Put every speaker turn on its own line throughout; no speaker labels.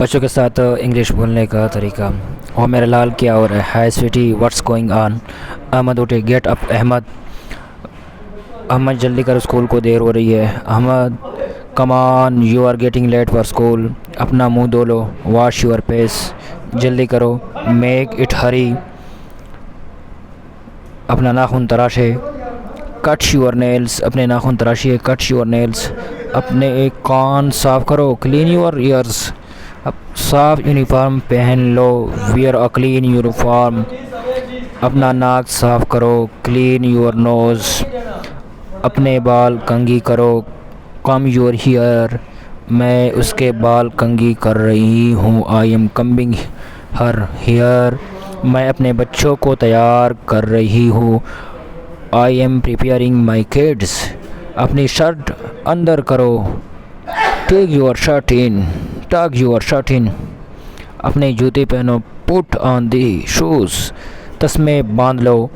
बच्चों के साथ इंग्लिश बोलने का तरीका। ओ मेरा लाल, क्या हो रहा है? Hi sweetie, what's going on? Ahmed उठे, गेट अप अहमद। अहमद जल्दी कर, स्कूल को देर हो रही है। Ahmed come on, you are getting late for school. अपना मुंह धो लो, वॉश योर फेस, जल्दी करो, मेक इट हरी। अपना नाखून तराशे, कट योर नेल्स, अपने नाखून तराशिए, कट योर नेल्स। अपने एक कान साफ करो, क्लीन योर ईयर्स। अब साफ यूनिफॉर्म पहन लो, वियर अ क्लीन यूनिफॉर्म। अपना नाक साफ करो, क्लीन योर नोज़। अपने बाल कंघी करो, कम योर हेयर। मैं उसके बाल कंघी कर रही हूँ, I am combing her hair. मैं अपने बच्चों को तैयार कर रही हूँ, I am preparing my kids. अपनी शर्ट अंदर करो, टेक योर शर्ट इन, टक योर शर्ट इन। अपने जूते पहनो, पुट ऑन दी शूज़। तस्मे बांध लो,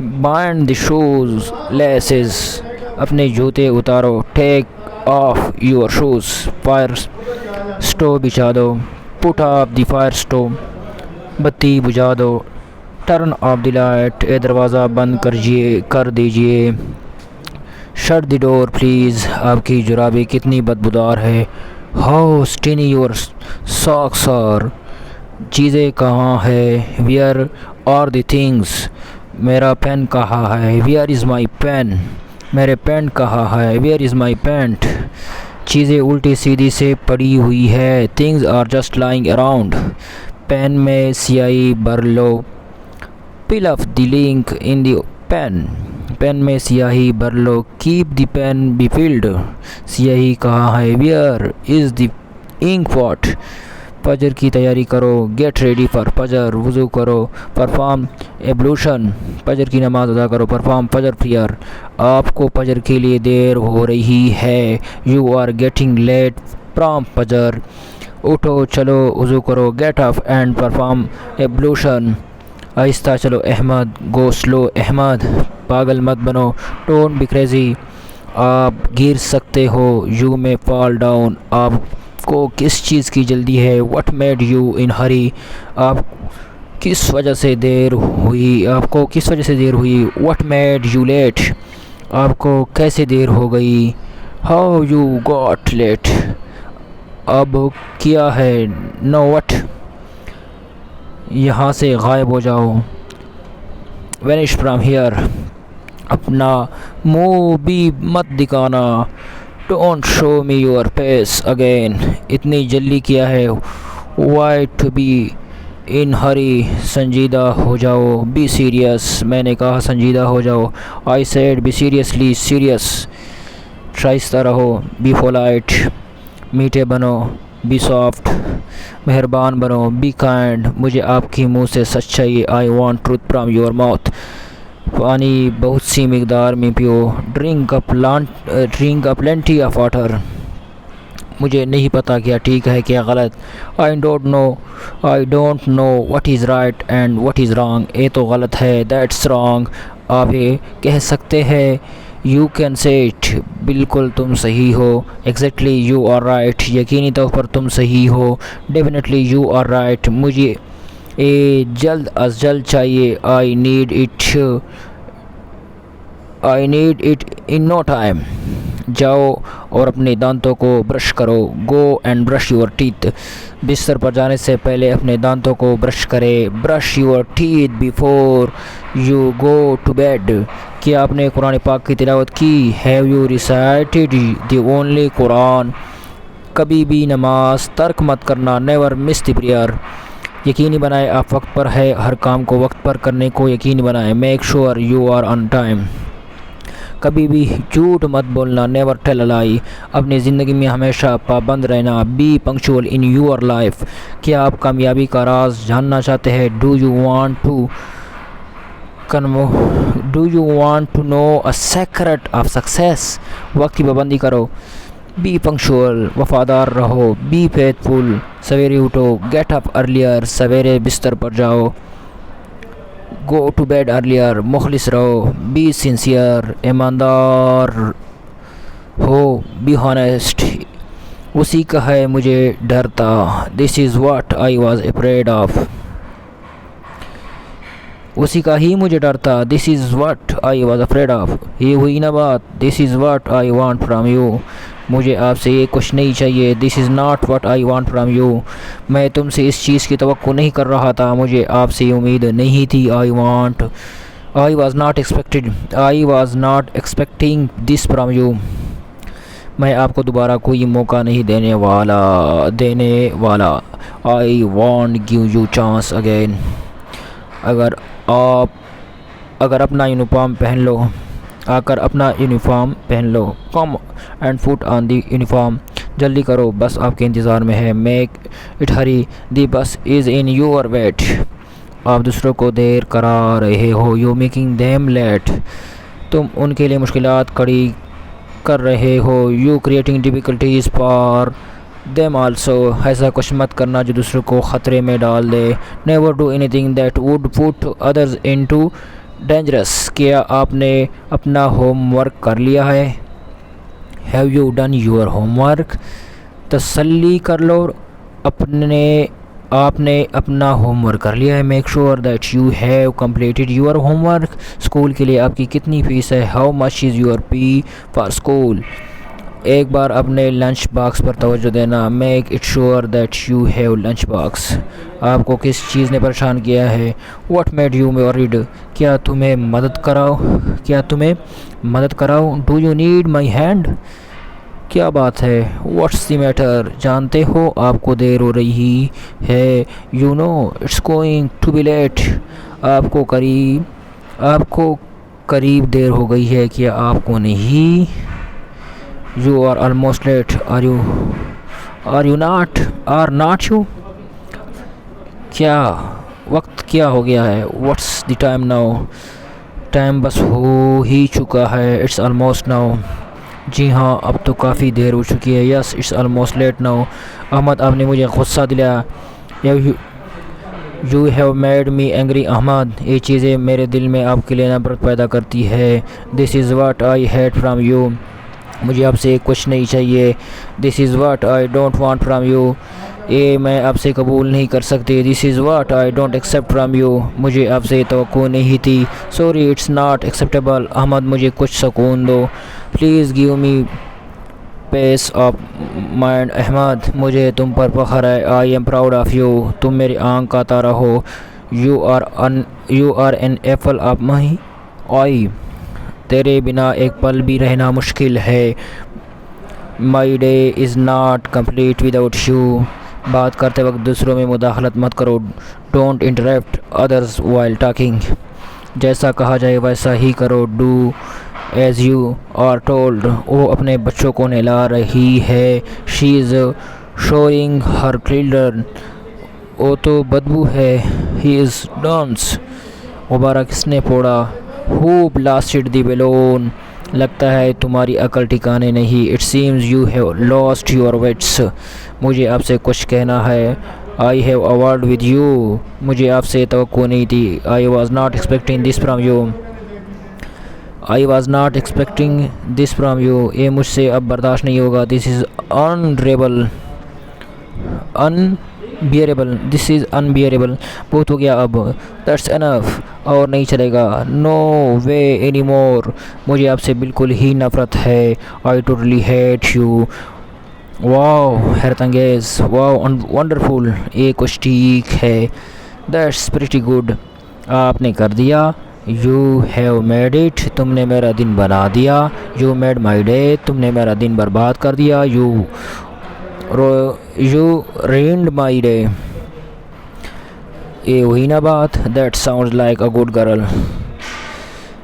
बाइंड द शूज़ लेसेस। अपने जूते उतारो, take off your shoes. Fire stove बिछा दो, put off the fire stove. बत्ती बुझा दो, टर्न ऑफ द लाइट। ये दरवाज़ा बंद कर दीजिए। Shut the door please. आपकी जुराबें कितनी बदबूदार है। How stinky your socks are. चीज़ें कहाँ है, वेयर आर द थिंग्स। मेरा पेन कहाँ है, वेयर इज़ माई पेन। मेरे पेंट कहाँ है, वेयर इज़ माई पेंट। चीज़ें उल्टी सीधी से पड़ी हुई है, things are just lying around. Pen में स्याही भर लो, fill up the link in the pen. Pen में स्याही भर लो, keep the pen be filled. स्याही कहाँ है, where is the ink pot. फजर की तैयारी करो, गेट रेडी फॉर फजर। वज़ू करो, परफॉर्म एब्लूशन। फजर की नमाज़ अदा करो, परफॉर्म फजर प्रेयर। आपको फजर के लिए देर हो रही है, you are getting late from Fajr. उठो, चलो, वज़ू करो, get up and perform ablution. आहिस्ता चलो अहमद, गो स्लो अहमद। पागल मत बनो, डोंट बी क्रेजी। आप गिर सकते हो, यू मे फॉल डाउन। आपको किस चीज़ की जल्दी है, व्हाट मेड यू इन हरी। आप किस वजह से देर हुई, आपको किस वजह से देर हुई, व्हाट मेड यू लेट। आपको कैसे देर हो गई, हाउ यू गॉट लेट। अब क्या है, नो व्हाट। यहाँ से गायब हो जाओ, वैनिश फ्रॉम हियर। अपना मुंह भी मत दिखाना, don't show me your face again. इतनी जल्दी किया है, वाई टू बी इन हरी। संजीदा हो जाओ, बी सीरियस। मैंने कहा संजीदा हो जाओ, I said B seriously serious. Shaista रहो, बी पोलाइट। मीठे बनो, बी सॉफ्ट। मेहरबान बनो, बी काइंड। मुझे आपकी मुंह से सच चाहिए, I want truth from your mouth. पानी बहुत सी मिकदार में पियो, drink a plenty of water. मुझे नहीं पता क्या ठीक है क्या गलत, I don't know what is right and what is wrong. ये तो गलत है, दैट्स रॉन्ग। आप ये कह सकते हैं, यू कैन से इट। बिल्कुल तुम सही हो, एग्जैक्टली यू आर राइट। यकीनी तौर पर तुम सही हो, डेफिनेटली यू आर राइट। मुझे ये जल्द अज जल्द चाहिए, I need it in no time. जाओ और अपने दांतों को ब्रश करो, go and brush your teeth. बिस्तर पर जाने से पहले अपने दांतों को ब्रश करें, brush your teeth before you go to bed. क्या आपने कुरान पाक की तिलावत की, have you recited the only Quran. कभी भी नमाज तर्क मत करना, नेवर मिस द प्रेयर। यकीनी बनाए आप वक्त पर है, हर काम को वक्त पर करने को यकीनी बनाए, make sure you are on time. कभी भी झूठ मत बोलना, नेवर टेल अ लाई। अपनी ज़िंदगी में हमेशा पाबंद रहना, be punctual in your life. क्या आप कामयाबी का राज जानना चाहते हैं, do you want to know a secret of success. वक्त की पाबंदी करो, बी पंक्चुअल। वफादार रहो, बी फेथफुल। सवेरे उठो, गेट अप अर्लियर। सवेरे बिस्तर पर जाओ, गो टू बेड अर्लियर। मुखलिस रहो, बी सिंसियर। ईमानदार हो, बी हॉनेस्ट। उसी का है मुझे डर था, this is what I was afraid of. उसी का ही मुझे डर था, this is what I was afraid of. ये हुई ना बात, this is what I want from you. मुझे आपसे ये कुछ नहीं चाहिए, this is not what I want from you. मैं तुमसे इस चीज़ की तवक्को नहीं कर रहा था, मुझे आपसे उम्मीद नहीं थी। I was not expecting this from you. मैं आपको दोबारा कोई मौका नहीं देने वाला। I won't give you chance again. अगर अपना यूनिफॉर्म पहन लो, come and put on the uniform. जल्दी करो, बस आपके इंतज़ार में है। मेक इट हरी, दी बस इज़ इन योर वेट। आप दूसरों को देर करा रहे हो, यू मेकिंग देम लेट। तुम उनके लिए मुश्किलात खड़ी कर रहे हो, you creating difficulties for them also. ऐसा कुछ मत करना जो दूसरों को ख़तरे में डाल दे। Never do anything that would put others into dangerous. क्या आपने अपना होमवर्क कर लिया है? Have you done your homework? तसल्ली कर लो, आपने अपना होमवर्क कर लिया है। Make sure that you have completed your homework. School के लिए आपकी कितनी फ़ीस है? How much is your fee for school? एक बार अपने लंच बॉक्स पर तवज्जो देना। Make it sure that you have lunch box. आपको किस चीज़ ने परेशान किया है? What made you worried? क्या तुम्हें मदद कराऊँ? Do you need my hand? क्या बात है? What's the matter? जानते हो आपको देर हो रही है। You know it's going to be late. आपको करीब देर हो गई है। क्या आपको नहीं? You are almost late. Are you not? Are not you? क्या वक्त क्या हो गया है? What's the time now? Time बस हो ही चुका है। It's almost now. जी हाँ, अब तो काफ़ी देर हो चुकी है। Yes, it's almost late now. Ahmad, आपने मुझे गुस्सा दिलाया। You have made me angry Ahmad. ये चीज़ें मेरे दिल में आपके लिए नफरत पैदा करती है। This is what I hate from you. मुझे आपसे कुछ नहीं चाहिए। This is what I don't want from you. ये मैं आपसे कबूल नहीं कर सकती। This is what I don't accept from you. मुझे आपसे तवक्को नहीं थी। Sorry, it's not acceptable. Ahmed, मुझे कुछ सुकून दो। Please give me peace of mind. Ahmed, मुझे तुम पर फ़ख्र है। I am proud of you. तुम मेरी आंख का तारा हो। You are an apple of माई आई। तेरे बिना एक पल भी रहना मुश्किल है। My day is not complete without you. बात करते वक्त दूसरों में मुदाखलत मत करो। Don't interrupt others while talking. जैसा कहा जाए वैसा ही करो। Do as you are told. वो अपने बच्चों को नहला रही है। She is showing her children. वो तो बदबू है। He is dance. गुब्बारा किसने फोड़ा? Who blasted the balloon? लगता है तुम्हारी अकल ठिकाने नहीं। It seems you have lost your wits. मुझे आपसे कुछ कहना है। I have a word with you. मुझे आपसे तवक्को नहीं थी। I was not expecting this from you. ये मुझसे अब बर्दाश्त नहीं होगा। This is unbearable. बहुत हो गया अब। That's enough. और नहीं चलेगा। No way anymore. मुझे आपसे बिल्कुल ही नफ़रत है। I totally hate you. Wow, हैरत अंगेज़। Wow, wonderful. ये कुछ ठीक है। That's pretty good. आपने कर दिया। You have made it. तुमने मेरा दिन बना दिया। You made my day. तुमने मेरा दिन बर्बाद कर दिया। You ruined my day. ये हुई ना बात? That sounds like a good girl.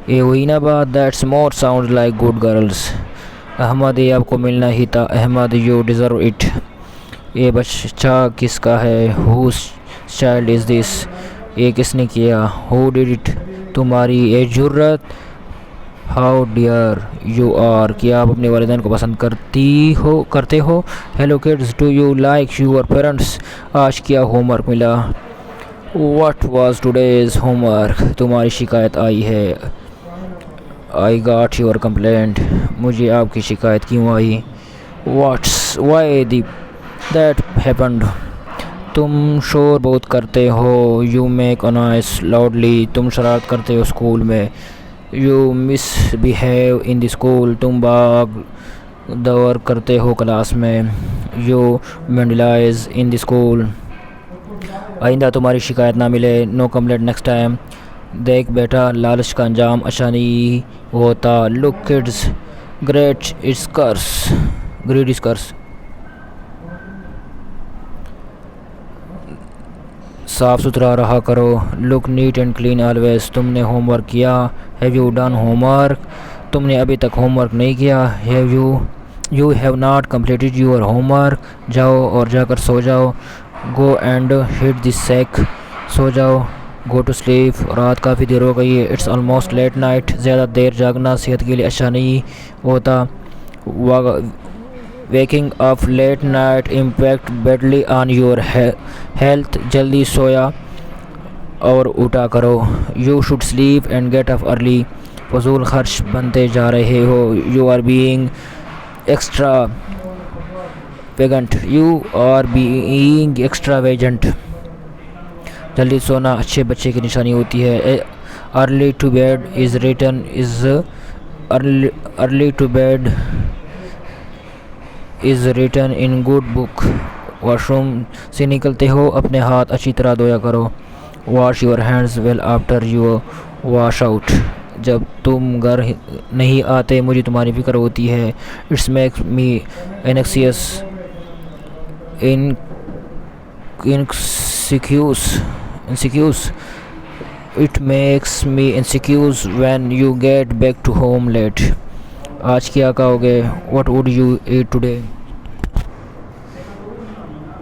ये हुई ना बात? That's more sounds like good girls. Ahmad, ये आपको मिलना ही था। Ahmad, you deserve it. ये बच्चा किसका है? Whose child is this? ये किसने किया? Who did it? तुम्हारी ये जुर्रत। How dare you are. क्या आप अपने वालिदैन को पसंद करते हो? Hello kids, do you like your parents? आज क्या होमवर्क मिला? What was today's homework? तुम्हारी शिकायत आई है। I got your complaint. मुझे आपकी शिकायत क्यों आई? What's why that happened? तुम शोर बहुत करते हो, you make a noise loudly, तुम शरारत करते हो स्कूल में, you misbehave in the school, तुम भाग दौड़ करते हो क्लास में, you vandalised in the school, आइंदा तुम्हारी शिकायत ना मिले, नो कंप्लेंट नेक्स्ट टाइम। देख बेटा, लालच का अंजाम अच्छा नहीं होता, look kids, great it's curse, great is curse. साफ़ सुथरा रहा करो, look neat and clean always, तुमने होमवर्क किया, हैव यू डन होमवर्क, तुमने अभी तक होमवर्क नहीं किया, have you have not completed your homework, जाओ और जाकर सो जाओ, go and hit this sack, सो जाओ, गो टू स्लीप, रात काफ़ी देर हो गई है, इट्स ऑलमोस्ट लेट नाइट, ज़्यादा देर जागना सेहत के लिए अच्छा नहीं होता, waking up late night impact badly on your health, जल्दी सोया और उठा करो, you should sleep and get up early, फजूल खर्च बनते जा रहे हो, you are being extravagant, you are being extravagant, जल्दी सोना अच्छे बच्चे की निशानी होती है, early to bed is written is early to bed is written in good book, washroom से निकलते हो अपने हाथ अच्छी तरह धोया करो, wash your hands well after you wash out, जब तुम घर नहीं आते मुझे तुम्हारी फिक्र होती है, it's makes me एनेक्सियस insecure, it makes me insecure when you get back to home late। आज क्या खाओगे? What would you eat today?